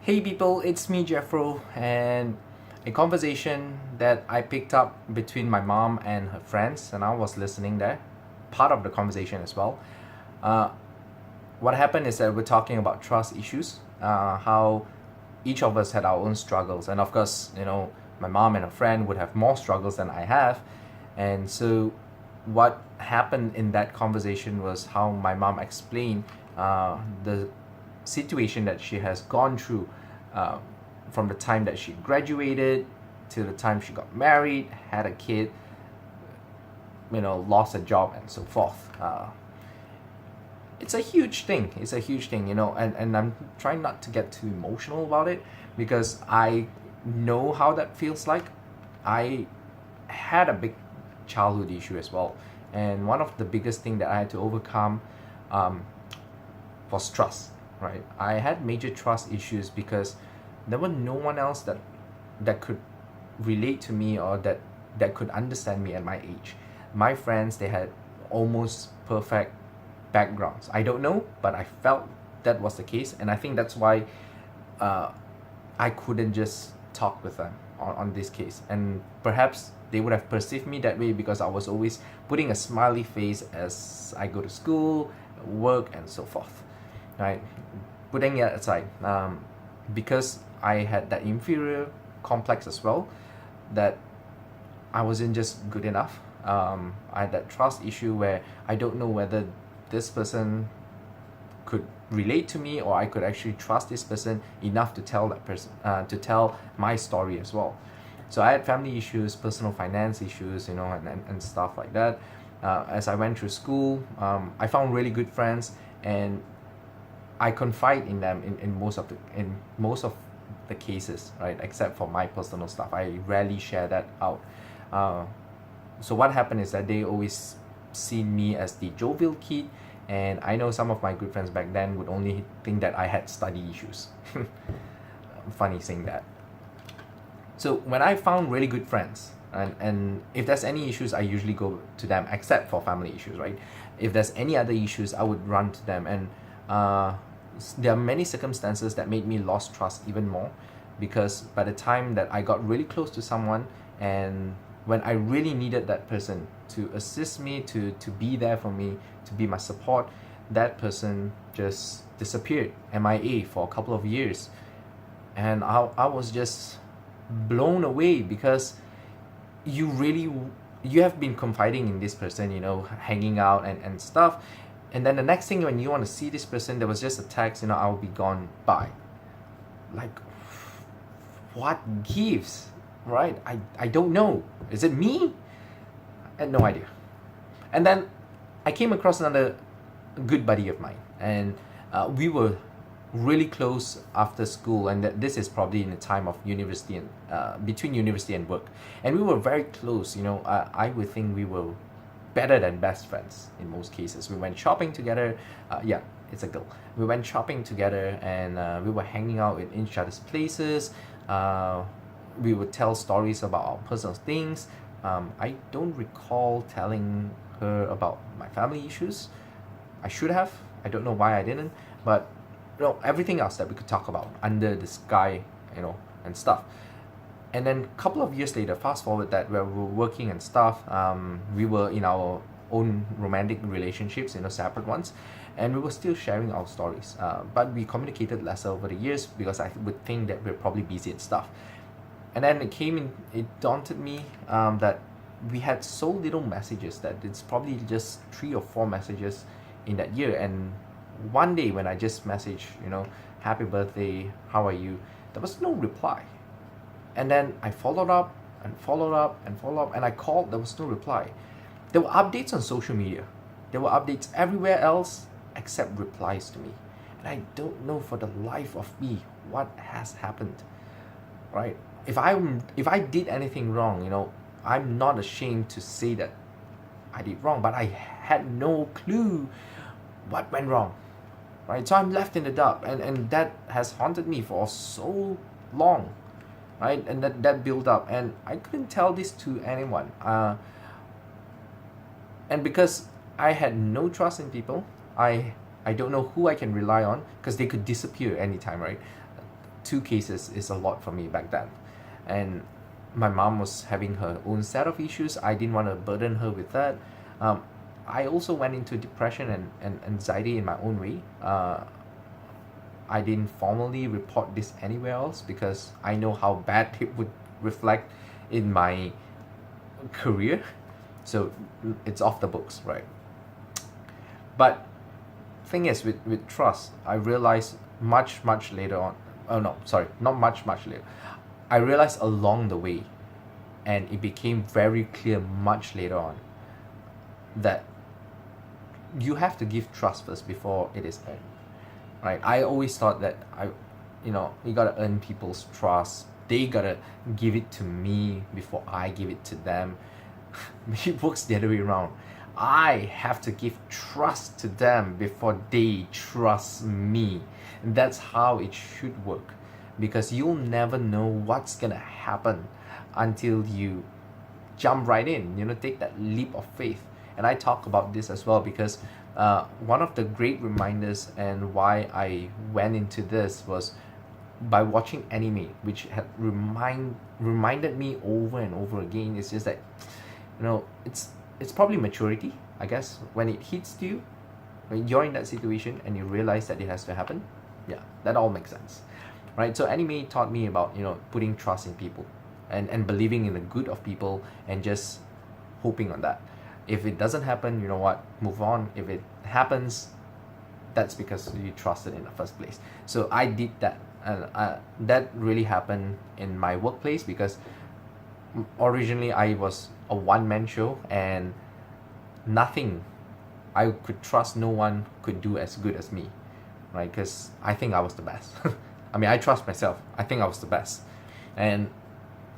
Hey people, it's me Jeffro, and a conversation that I picked up between my mom and her friends, and I was listening there, part of the conversation as well. Uh, what happened is that we're talking about trust issues, how each of us had our own struggles, and of course, my mom and her friend would have more struggles than I have, and so what happened in that conversation was how my mom explained the situation that she has gone through uh, from the time that she graduated to the time she got married, had a kid, lost a job, and so forth. It's a huge thing. It's a huge thing, and I'm trying not to get too emotional about it because I know how that feels like. I had a big childhood issue as well, and one of the biggest thing that I had to overcome um, was trust. Right, I had major trust issues because there was no one else that could relate to me or that could understand me at my age. My friends, they had almost perfect backgrounds. I don't know, but I felt that was the case, and I think that's why uh, I couldn't just talk with them on this case. And perhaps they would have perceived me that way because I was always putting a smiley face as I go to school, work, and so forth. Right? Putting it aside, because I had that inferior complex as well, that I wasn't just good enough. I had that trust issue where I don't know whether this person could relate to me or I could actually trust this person enough to tell that person to tell my story as well. So I had family issues, personal finance issues, and stuff like that. As I went through school, I found really good friends, and I confide in them in most of the cases, right? Except for my personal stuff, I rarely share that out. Uh, so what happened is that they always seen me as the jovial kid, and I know some of my good friends back then would only think that I had study issues. Funny saying that. So when I found really good friends, and if there's any issues, I usually go to them, except for family issues, right? If there's any other issues, I would run to them, and there are many circumstances that made me lost trust even more, because by the time that I got really close to someone, and when I really needed that person to assist me, to be there for me, to be my support, that person just disappeared, MIA, for a couple of years. And I was just blown away because you have been confiding in this person, hanging out and stuff, and then the next thing when you want to see this person, there was just a text, I'll be gone, bye. Like, what gives, right? I don't know. Is it me? I had no idea. And then I came across another good buddy of mine, and we were really close after school, and this is probably in the time of university and between university and work, and we were very close. I would think we were better than best friends in most cases. We went shopping together. Yeah, it's a girl. We went shopping together, and we were hanging out in each other's places. We would tell stories about our personal things. I don't recall telling her about my family issues. I should have. I don't know why I didn't. But everything else that we could talk about under the sky, and stuff. And then a couple of years later, fast forward that, where we were working and stuff, we were in our own romantic relationships, separate ones, and we were still sharing our stories. But we communicated less over the years because I would think that we're probably busy and stuff. And then it daunted me that we had so little messages that it's probably just 3 or 4 messages in that year. And one day when I just messaged, happy birthday, how are you? There was no reply. And then I followed up and followed up and followed up, and I called, there was no reply. There were updates on social media. There were updates everywhere else except replies to me. And I don't know for the life of me what has happened. Right? If I did anything wrong, I'm not ashamed to say that I did wrong, but I had no clue what went wrong. Right? So I'm left in the dark, and that has haunted me for so long. Right? And that built up, and I couldn't tell this to anyone. And because I had no trust in people, I don't know who I can rely on, because they could disappear anytime, right? two cases is a lot for me back then. And my mom was having her own set of issues. I didn't want to burden her with that. I also went into depression and anxiety in my own way. I didn't formally report this anywhere else because I know how bad it would reflect in my career. So it's off the books, right? But thing is, with trust, I realized much later on. Oh no, sorry, not much later. I realized along the way, and it became very clear much later on, that you have to give trust first before it is earned. Right? I always thought that you gotta earn people's trust. They gotta give it to me before I give it to them. It works the other way around. I have to give trust to them before they trust me. And that's how it should work. Because you'll never know what's gonna happen until you jump right in, take that leap of faith. And I talk about this as well because one of the great reminders and why I went into this was by watching anime, which had reminded me over and over again. It's just that, it's probably maturity, I guess, when it hits you, when you're in that situation and you realize that it has to happen. Yeah, that all makes sense, right? So anime taught me about putting trust in people and believing in the good of people and just hoping on that. If it doesn't happen, you know what, move on. If it happens, that's because you trusted in the first place. So I did that, and that really happened in my workplace because originally I was a one-man show and nothing, I could trust no one could do as good as me, right? Because I think I was the best. I mean, I trust myself. I think I was the best. And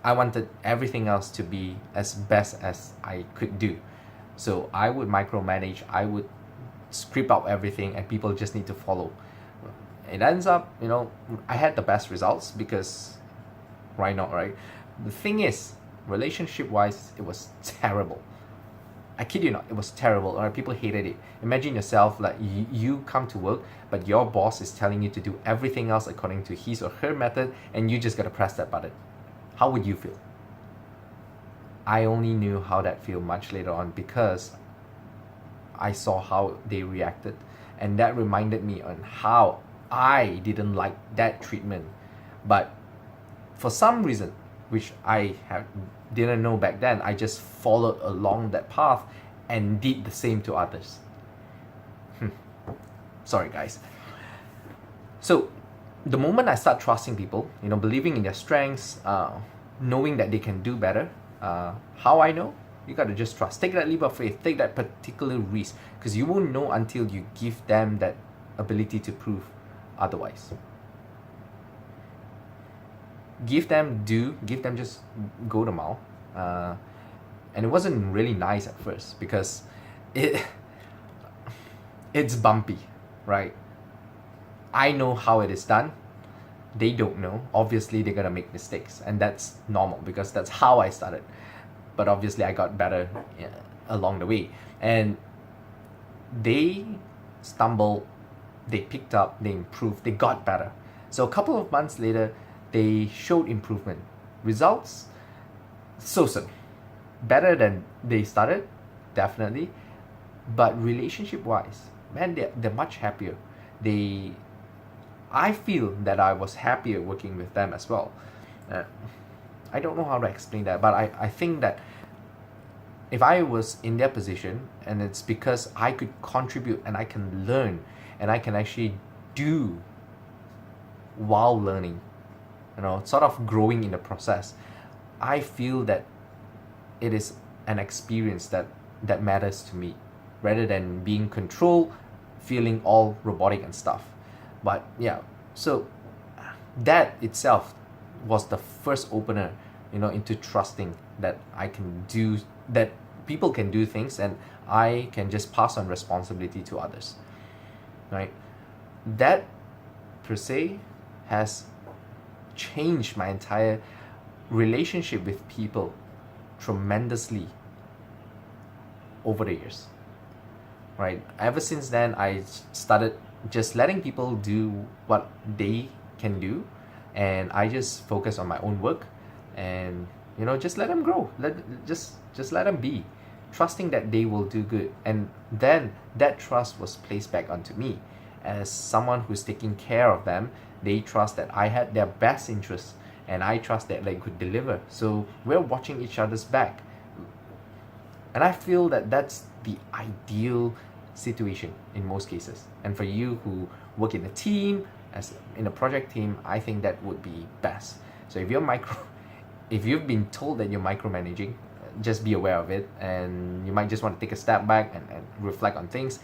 I wanted everything else to be as best as I could do. So I would micromanage, I would script out everything, and people just need to follow. It ends up, I had the best results because why not, right? The thing is, relationship-wise, it was terrible. I kid you not, it was terrible. Right? People hated it. Imagine yourself, like you come to work, but your boss is telling you to do everything else according to his or her method, and you just gotta press that button. How would you feel? I only knew how that felt much later on because I saw how they reacted, and that reminded me on how I didn't like that treatment. But for some reason, which didn't know back then, I just followed along that path and did the same to others. Sorry guys. So the moment I start trusting people, believing in their strengths, knowing that they can do better, how I know? You gotta just trust. Take that leap of faith. Take that particular risk, because you won't know until you give them that ability to prove otherwise. Give them just go the mile. And it wasn't really nice at first because it's bumpy, right? I know how it is done. They don't know. Obviously, they're gonna make mistakes, and that's normal because that's how I started. But obviously, I got better along the way, and they stumbled, they picked up, they improved, they got better. So a couple of months later, they showed improvement. Results, so better than they started, definitely. But relationship-wise, man, they're much happier. I feel that I was happier working with them as well. I don't know how to explain that, but I think that if I was in their position, and it's because I could contribute and I can learn and I can actually do while learning, sort of growing in the process, I feel that it is an experience that matters to me rather than being controlled, feeling all robotic and stuff. But yeah, so that itself was the first opener, into trusting that that people can do things and I can just pass on responsibility to others, right? That per se has changed my entire relationship with people tremendously over the years, right? Ever since then, I started just letting people do what they can do, and I just focus on my own work, and just let them grow, just let them be, trusting that they will do good. And then that trust was placed back onto me as someone who's taking care of them. They trust that I had their best interests, and I trust that they could deliver. So we're watching each other's back, and I feel that that's the ideal situation in most cases. And for you who work in a team, as in a project team, I think that would be best. So if you've been told that you're micromanaging, just be aware of it, and you might just want to take a step back and reflect on things.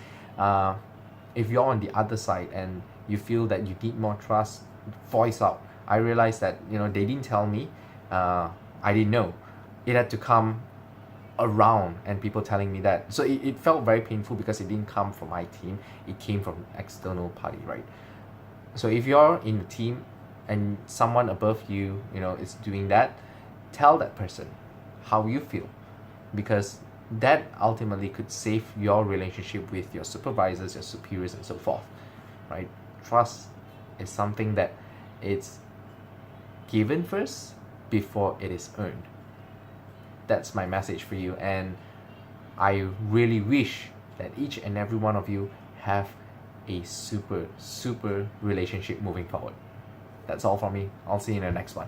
If you're on the other side and you feel that you need more trust, voice out. I realized that they didn't tell me, I didn't know. It had to come around and people telling me that. So it felt very painful because it didn't come from my team, it came from external party, right? So if you're in a team and someone above you, is doing that, tell that person how you feel, because that ultimately could save your relationship with your supervisors, your superiors, and so forth, right? Trust is something that it's given first before it is earned. That's my message for you, and I really wish that each and every one of you have a super relationship moving forward. That's all from me. I'll see you in the next one.